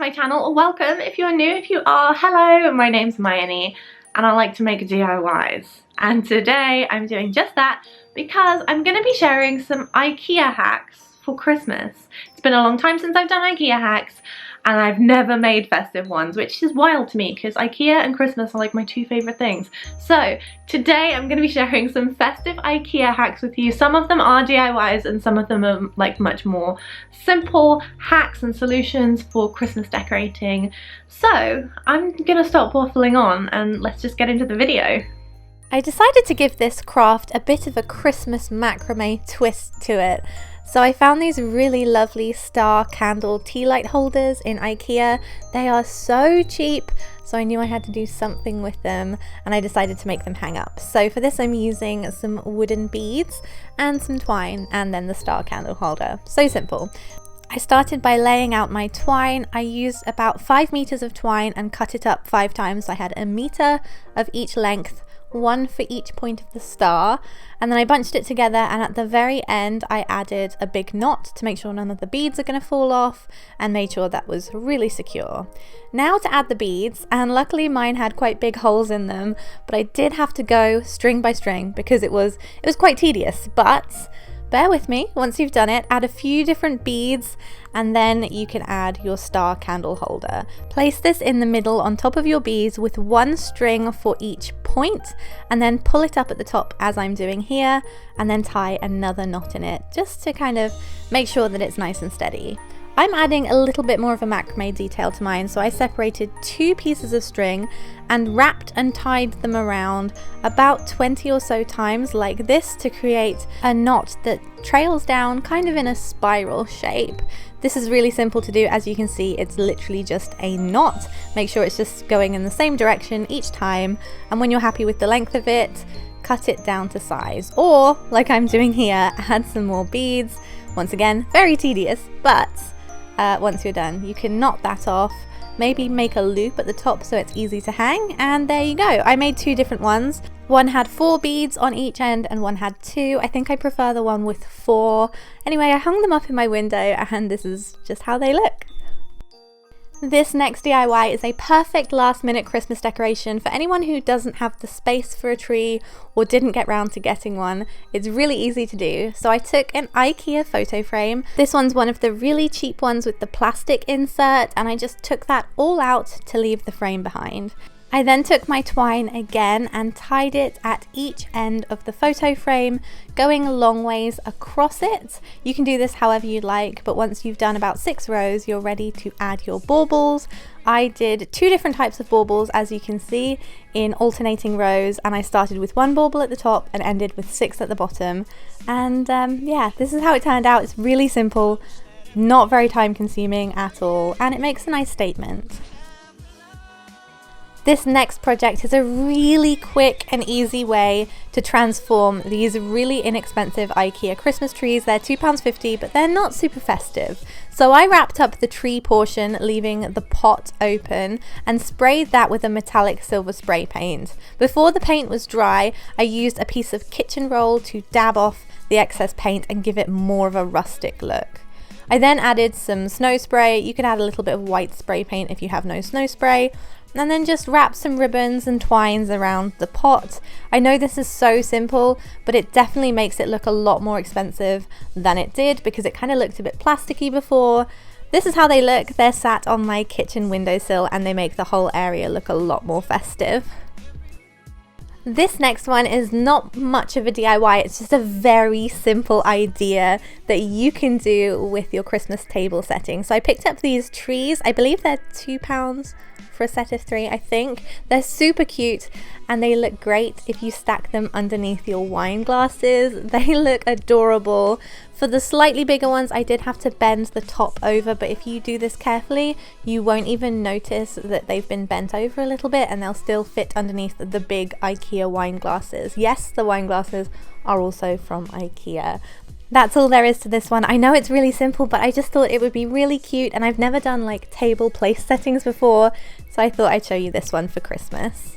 to my channel, or welcome if you're new. If you are, hello, my name's Hermione and I like to make DIYs. And today I'm doing just that because I'm going to be sharing some Ikea hacks for Christmas. It's been a long time since I've done Ikea hacks and I've never made festive ones, which is wild to me because Ikea and Christmas are like my two favourite things. So today I'm going to be sharing some festive Ikea hacks with you. Some of them are DIYs and some of them are like much more simple hacks and solutions for Christmas decorating. So I'm going to stop waffling on and let's just get into the video. I decided to give this craft a bit of a Christmas macrame twist to it. So I found these really lovely star candle tea light holders in Ikea. They are so cheap, so I knew I had to do something with them and I decided to make them hang up. So for this I'm using some wooden beads and some twine and then the star candle holder. So simple. I started by laying out my twine. I used about 5 meters of twine and cut it up 5 times. So I had a meter of each length, one for each point of the star, and then I bunched it together, and at the very end I added a big knot to make sure none of the beads are going to fall off and made sure that was really secure. Now to add the beads, and luckily mine had quite big holes in them, but I did have to go string by string because it was quite tedious, but bear with me. Once you've done it, add a few different beads and then you can add your star candle holder. Place this in the middle on top of your beads with one string for each point and then pull it up at the top as I'm doing here and then tie another knot in it just to kind of make sure that it's nice and steady. I'm adding a little bit more of a macrame detail to mine, so I separated 2 pieces of string and wrapped and tied them around about 20 or so times like this to create a knot that trails down kind of in a spiral shape. This is really simple to do. As you can see, it's literally just a knot. Make sure it's just going in the same direction each time, and when you're happy with the length of it, cut it down to size, or like I'm doing here, add some more beads. Once again, very tedious, but once you're done, you can knot that off, maybe make a loop at the top so it's easy to hang, and there you go. I made 2 different ones. One had 4 beads on each end and one had 2. I think I prefer the one with 4. Anyway, I hung them up in my window and this is just how they look. This next DIY is a perfect last minute Christmas decoration for anyone who doesn't have the space for a tree or didn't get round to getting one. It's really easy to do. So I took an Ikea photo frame. This one's one of the really cheap ones with the plastic insert, and I just took that all out to leave the frame behind. I then took my twine again and tied it at each end of the photo frame, going long ways across it. You can do this however you like, but once you've done about 6 rows, you're ready to add your baubles. I did 2 different types of baubles, as you can see, in alternating rows, and I started with 1 bauble at the top and ended with 6 at the bottom. And yeah, this is how it turned out. It's really simple, not very time consuming at all, and it makes a nice statement. This next project is a really quick and easy way to transform these really inexpensive Ikea Christmas trees. They're £2.50, but they're not super festive. So I wrapped up the tree portion, leaving the pot open, and sprayed that with a metallic silver spray paint. Before the paint was dry, I used a piece of kitchen roll to dab off the excess paint and give it more of a rustic look. I then added some snow spray. You can add a little bit of white spray paint if you have no snow spray. And then just wrap some ribbons and twines around the pot. I know this is so simple, but it definitely makes it look a lot more expensive than it did because it kind of looked a bit plasticky before. This is how they look. They're sat on my kitchen windowsill and they make the whole area look a lot more festive. This next one is not much of a DIY, it's just a very simple idea that you can do with your Christmas table setting. So I picked up these trees. I believe they're £2 for a set of 3, I think. They're super cute and they look great if you stack them underneath your wine glasses. They look adorable. For the slightly bigger ones, I did have to bend the top over, but if you do this carefully, you won't even notice that they've been bent over a little bit and they'll still fit underneath the big Ikea wine glasses. Yes, the wine glasses are also from Ikea. That's all there is to this one. I know it's really simple, but I just thought it would be really cute, and I've never done like table place settings before, so I thought I'd show you this one for Christmas.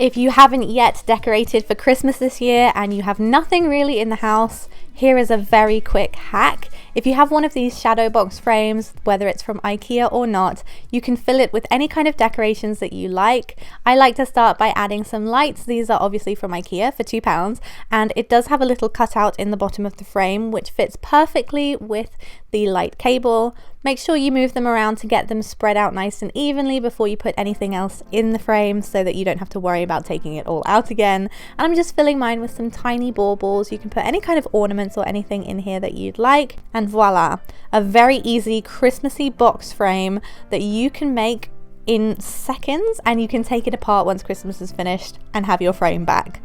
If you haven't yet decorated for Christmas this year and you have nothing really in the house, Here is a very quick hack. If you have one of these shadow box frames, whether it's from Ikea or not, you can fill it with any kind of decorations that you like. I like to start by adding some lights. These are obviously from Ikea for £2, and it does have a little cutout in the bottom of the frame which fits perfectly with the light cable. Make sure you move them around to get them spread out nice and evenly before you put anything else in the frame, so that you don't have to worry about taking it all out again. And I'm just filling mine with some tiny baubles. You can put any kind of ornaments or anything in here that you'd like, and voila, a very easy Christmassy box frame that you can make in seconds, and you can take it apart once Christmas is finished and have your frame back.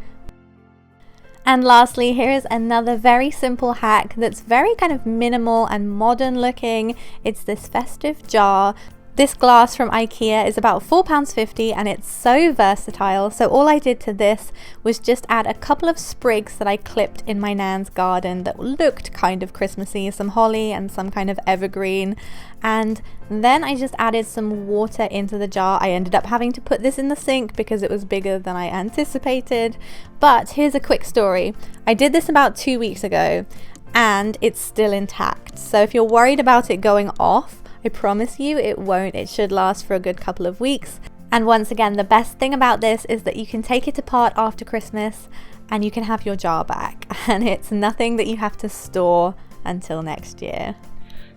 And lastly, here is another very simple hack that's very kind of minimal and modern looking. It's this festive jar. This glass from Ikea is about £4.50 and it's so versatile. So all I did to this was just add a couple of sprigs that I clipped in my nan's garden that looked kind of Christmassy, some holly and some kind of evergreen. And then I just added some water into the jar. I ended up having to put this in the sink because it was bigger than I anticipated. But here's a quick story. I did this about 2 weeks ago and it's still intact. So if you're worried about it going off, I promise you it won't. It should last for a good couple of weeks. And once again, the best thing about this is that you can take it apart after Christmas and you can have your jar back. And it's nothing that you have to store until next year.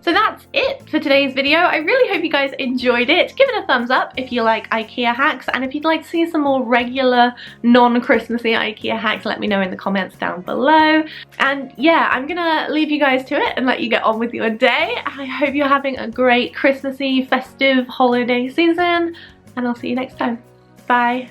So that's it for today's video. I really hope you guys enjoyed it. Give it a thumbs up if you like Ikea hacks, and if you'd like to see some more regular non-Christmassy Ikea hacks, let me know in the comments down below. And yeah, I'm gonna leave you guys to it and let you get on with your day. I hope you're having a great Christmassy, festive holiday season, and I'll see you next time. Bye.